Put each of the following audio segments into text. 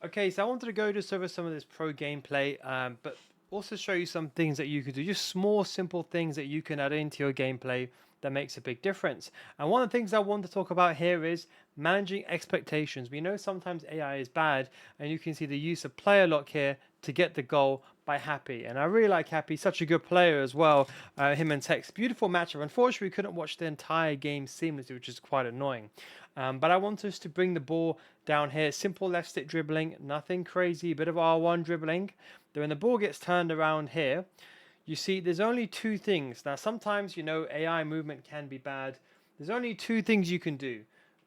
Okay, so I wanted to go just over some of this pro gameplay, but also show you some things that you could do, just small, simple things that you can add into your gameplay that makes a big difference. And one of the things I want to talk about here is managing expectations. We know sometimes AI is bad, and you can see the use of player lock here to get the goal by Happy. And I really like Happy, such a good player as well. Him and Tex, beautiful matchup. Unfortunately, we couldn't watch the entire game seamlessly, which is quite annoying. But I want us to bring the ball down here. Simple left stick dribbling, nothing crazy, a bit of R1 dribbling. Then when the ball gets turned around here, you see there's only two things. Now sometimes, AI movement can be bad. There's only two things you can do.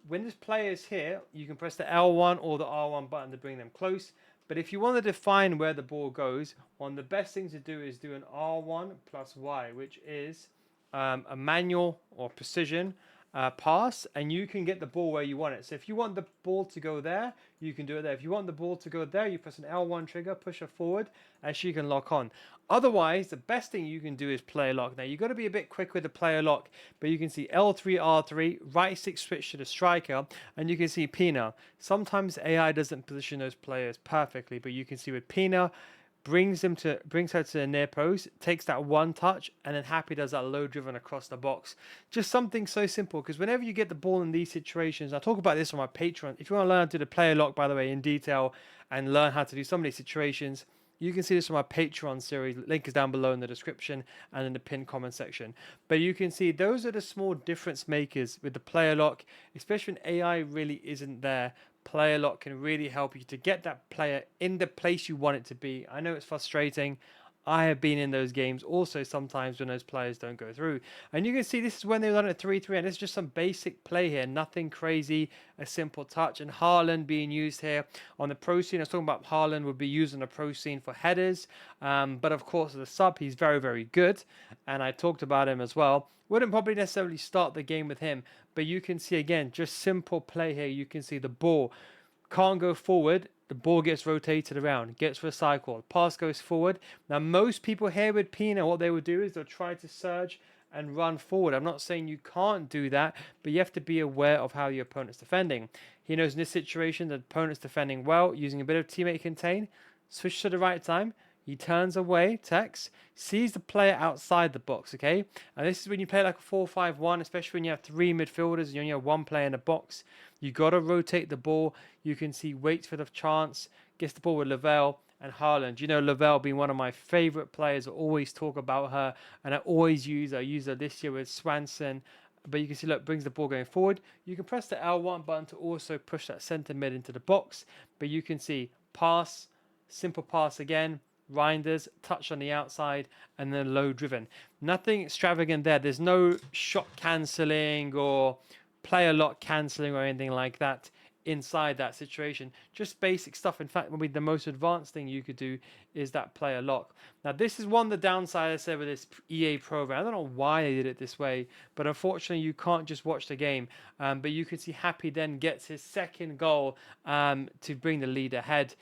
When this player is here, you can press the L1 or the R1 button to bring them close. But if you want to define where the ball goes, one of the best things to do is do an R1 plus Y, which is a manual or precision pass, and you can get the ball where you want it. So if you want the ball to go there, you can do it there. If you want the ball to go there, you press an L1 trigger, push her forward, and she can lock on. Otherwise, the best thing you can do is player lock. Now, you've got to be a bit quick with the player lock, but you can see L3, R3, right stick switch to the striker, and you can see Pina. Sometimes AI doesn't position those players perfectly, but you can see with Pina, brings her to the near post, takes that one touch, and then Happy does that low driven across the box. Just something so simple, because whenever you get the ball in these situations, I talk about this on my Patreon. If you want to learn how to do the player lock, by the way, in detail, and learn how to do some of these situations, you can see this on my Patreon series. Link is down below in the description and in the pinned comment section. But you can see those are the small difference makers with the player lock, especially when AI really isn't there. Player lock can really help you to get that player in the place you want it to be. I know it's frustrating. I have been in those games also sometimes when those players don't go through. And you can see this is when they were done at 3-3, and it's just some basic play here. Nothing crazy, a simple touch. And Haaland being used here on the pro scene. I was talking about Haaland would be used on the pro scene for headers. But of course, as a sub, he's very, very good. And I talked about him as well. Wouldn't probably necessarily start the game with him. But you can see, again, just simple play here. You can see the ball can't go forward, the ball gets rotated around, gets recycled, pass goes forward. Now, most people here with Pina, what they will do is they'll try to surge and run forward. I'm not saying you can't do that, but you have to be aware of how your opponent's defending. He knows in this situation the opponent's defending well, using a bit of teammate contain, switch to the right time. He turns away, Tex, sees the player outside the box, okay? And this is when you play like a 4-5-1, especially when you have three midfielders and you only have one player in the box. You got to rotate the ball. You can see waits for the chance, gets the ball with Lavelle and Haaland. You know, Lavelle being one of my favorite players. I always talk about her, and I use her this year with Swanson. But you can see, look, brings the ball going forward. You can press the L1 button to also push that center mid into the box. But you can see pass, simple pass again. Reinders, touch on the outside, and then low driven. Nothing extravagant there. There's no shot cancelling or player lock cancelling or anything like that inside that situation. Just basic stuff. In fact, maybe the most advanced thing you could do is that player lock. Now, this is one of the downside I said with this EA program. I don't know why they did it this way, but unfortunately, you can't just watch the game. But you can see Happy then gets his second goal to bring the lead ahead.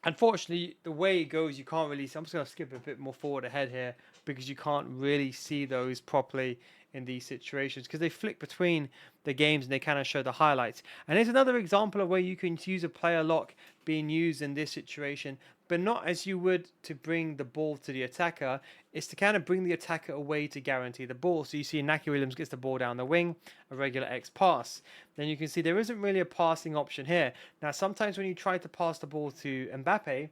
Unfortunately, the way it goes, you can't really see. I'm just going to skip a bit more forward ahead here because you can't really see those properly in these situations because they flick between the games and they kind of show the highlights. And here's another example of where you can use a player lock being used in this situation, but not as you would to bring the ball to the attacker. It's to kind of bring the attacker away to guarantee the ball. So you see Naki Williams gets the ball down the wing, a regular X pass. Then you can see there isn't really a passing option here. Now, sometimes when you try to pass the ball to Mbappe,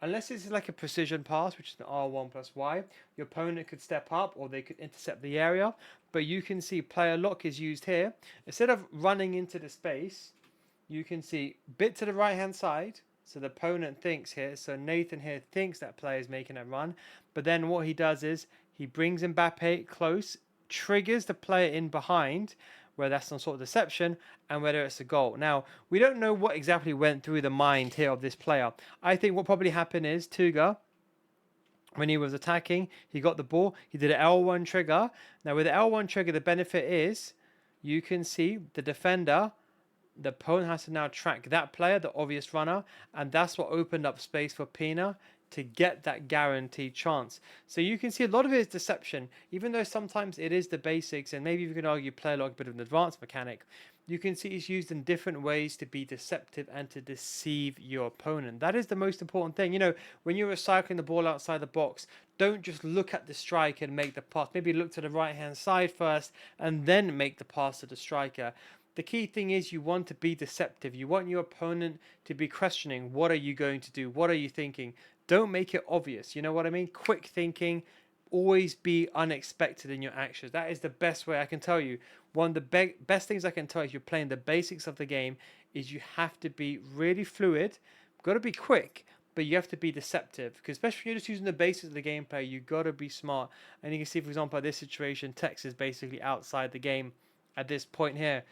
unless it's like a precision pass, which is an R1 plus Y, your opponent could step up or they could intercept the area. But you can see player lock is used here. Instead of running into the space, you can see bit to the right-hand side. So the opponent thinks here, so Nathan here thinks that player is making a run. But then what he does is he brings Mbappe close, triggers the player in behind, where that's some sort of deception, and whether it's a goal. Now, we don't know what exactly went through the mind here of this player. I think what probably happened is Tuga, when he was attacking, he got the ball, he did an L1 trigger. Now, with the L1 trigger, the benefit is you can see the defender, the opponent has to now track that player, the obvious runner, and that's what opened up space for Pina to get that guaranteed chance. So you can see a lot of it is deception, even though sometimes it is the basics, and maybe you can argue player lock a bit of an advanced mechanic. you can see it's used in different ways to be deceptive and to deceive your opponent. That is the most important thing. You know, when you're recycling the ball outside the box, don't just look at the striker and make the pass. Maybe look to the right hand side first and then make the pass to the striker. The key thing is you want to be deceptive. You want your opponent to be questioning, what are you going to do? What are you thinking? Don't make it obvious. You know what I mean? Quick thinking. Always be unexpected in your actions. That is the best way I can tell you. One of the best things I can tell you if you're playing the basics of the game is you have to be really fluid. Got to be quick, but you have to be deceptive. Because especially if you're just using the basics of the gameplay, you got to be smart. And you can see, for example, this situation, Tex is basically outside the game at this point here.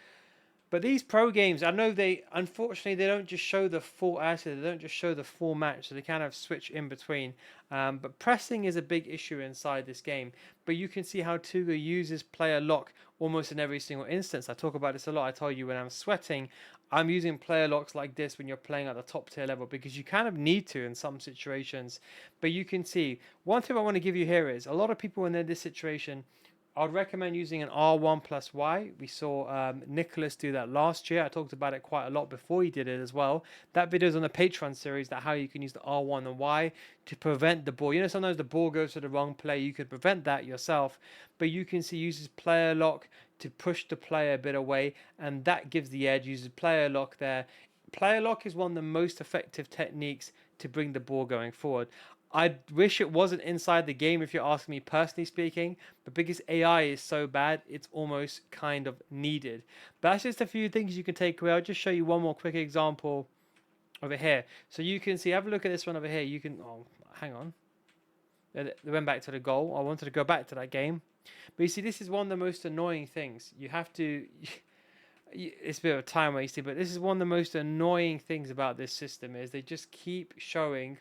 But these pro games, I know they, unfortunately, they don't just show the full asset, they don't just show the full match, so they kind of switch in between. But pressing is a big issue inside this game. But you can see how Tuga uses player lock almost in every single instance. I talk about this a lot. I tell you when I'm sweating, I'm using player locks like this when you're playing at the top tier level because you kind of need to in some situations. But you can see, one tip I want to give you here is a lot of people when they're in this situation, I'd recommend using an R1 plus Y. We saw Nicholas do that last year. I talked about it quite a lot before he did it as well. That video is on the Patreon series, that how you can use the R1 and Y to prevent the ball. You know, sometimes the ball goes to the wrong player. You could prevent that yourself. But you can see uses player lock to push the player a bit away, and that gives the edge. Uses player lock there. Player lock is one of the most effective techniques to bring the ball going forward. I wish it wasn't inside the game if you're asking me personally speaking, but because AI is so bad, it's almost kind of needed. But that's just a few things you can take away. I'll just show you one more quick example over here. So you can see, have a look at this one over here. You can, oh, hang on. They went back to the goal. I wanted to go back to that game. But you see, this is one of the most annoying things. You have to, it's a bit of a time wasting, but this is one of the most annoying things about this system is they just keep showing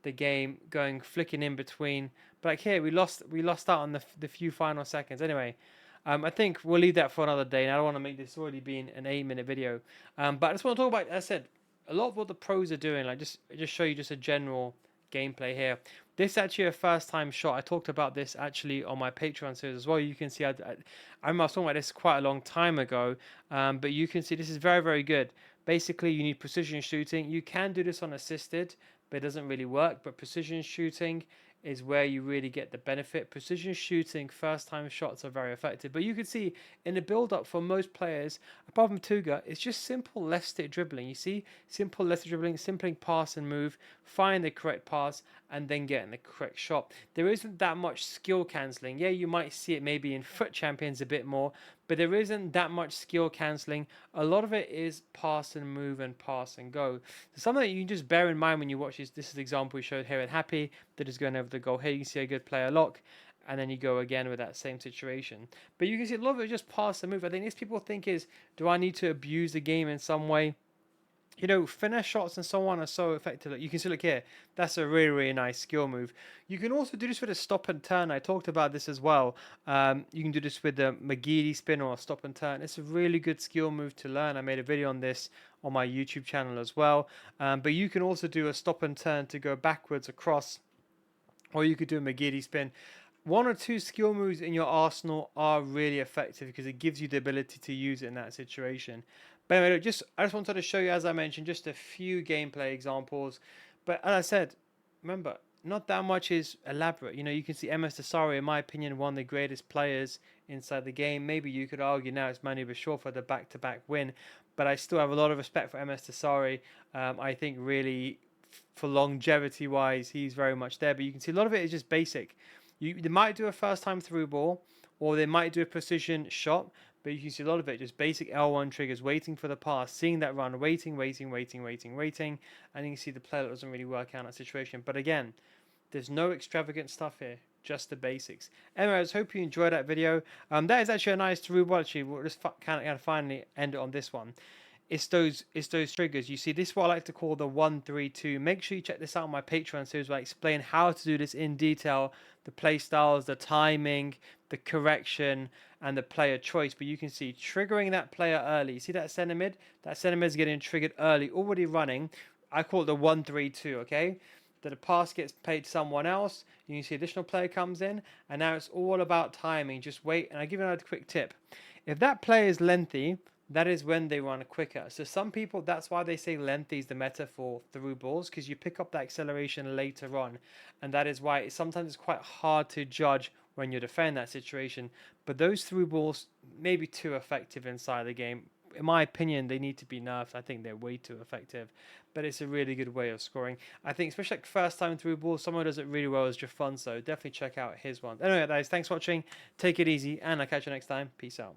the game going flicking in between. But like here, we lost out on the few final seconds. Anyway, I think we'll leave that for another day. And I don't want to make this already being an 8-minute video. But I just want to talk about, as I said, a lot of what the pros are doing. Like just show you just a general gameplay here. This is actually a first time shot. I talked about this actually on my Patreon series as well. You can see I remember I was talking about this quite a long time ago. But you can see this is very, very good. Basically, you need precision shooting. You can do this on assisted, but it doesn't really work. But precision shooting is where you really get the benefit. Precision shooting, first time shots are very effective. But you can see in the build up for most players, apart from Tuga, it's just simple left stick dribbling. You see, simple left stick dribbling, simply pass and move, find the correct pass, and then getting the correct shot. There isn't that much skill cancelling. Yeah, you might see it maybe in Foot Champions a bit more, but there isn't that much skill cancelling. A lot of it is pass and move and pass and go. So something that you can just bear in mind when you watch this. This is the example we showed here at Happy that is going over the goal. Here you can see a good player lock, and then you go again with that same situation. But you can see a lot of it is just pass and move. I think this people think is, do I need to abuse the game in some way? You know, finesse shots and so on are so effective. Like you can see, look here, that's a really, really nice skill move. You can also do this with a stop and turn. I talked about this as well. You can do this with the McGeady spin or a stop and turn. It's a really good skill move to learn. I made a video on this on my YouTube channel as well. But you can also do a stop and turn to go backwards across, or you could do a McGeady spin. One or two skill moves in your arsenal are really effective because it gives you the ability to use it in that situation. But anyway, I just wanted to show you, as I mentioned, just a few gameplay examples. But as I said, remember, not that much is elaborate. You know, you can see MS Desari, in my opinion, one of the greatest players inside the game. Maybe you could argue now it's Manu Bashir for the back-to-back win. But I still have a lot of respect for MS Desari. I think really, for longevity-wise, he's very much there. But you can see a lot of it is just basic. They might do a first-time through ball, or they might do a precision shot. But you can see a lot of it just basic L1 triggers, waiting for the pass, seeing that run, waiting, and you can see the player doesn't really work out in that situation. But again, there's no extravagant stuff here, just the basics. Anyway, I hope you enjoyed that video. That is actually a nice through ball. Actually, we'll just kind of finally end it on this one. It's those triggers. You see, this is what I like to call the 1-3-2. Make sure you check this out on my Patreon series where I explain how to do this in detail, the play styles, the timing, the correction, and the player choice. But you can see triggering that player early. You see that center mid? That center mid is getting triggered early, already running. I call it the 1-3-2, okay? That the pass gets played to someone else. You can see additional player comes in, and now it's all about timing. Just wait, and I'll give you another quick tip. If that play is lengthy, that is when they run quicker. So some people, that's why they say lengthy is the meta for through balls, because you pick up the acceleration later on, and that is why sometimes it's quite hard to judge when you're defending that situation. But those through balls may be too effective inside the game. In my opinion, they need to be nerfed. I think they're way too effective, but it's a really good way of scoring. I think, especially like first time through balls, someone who does it really well is Jafun, so definitely check out his one. Anyway, guys, thanks for watching. Take it easy, and I'll catch you next time. Peace out.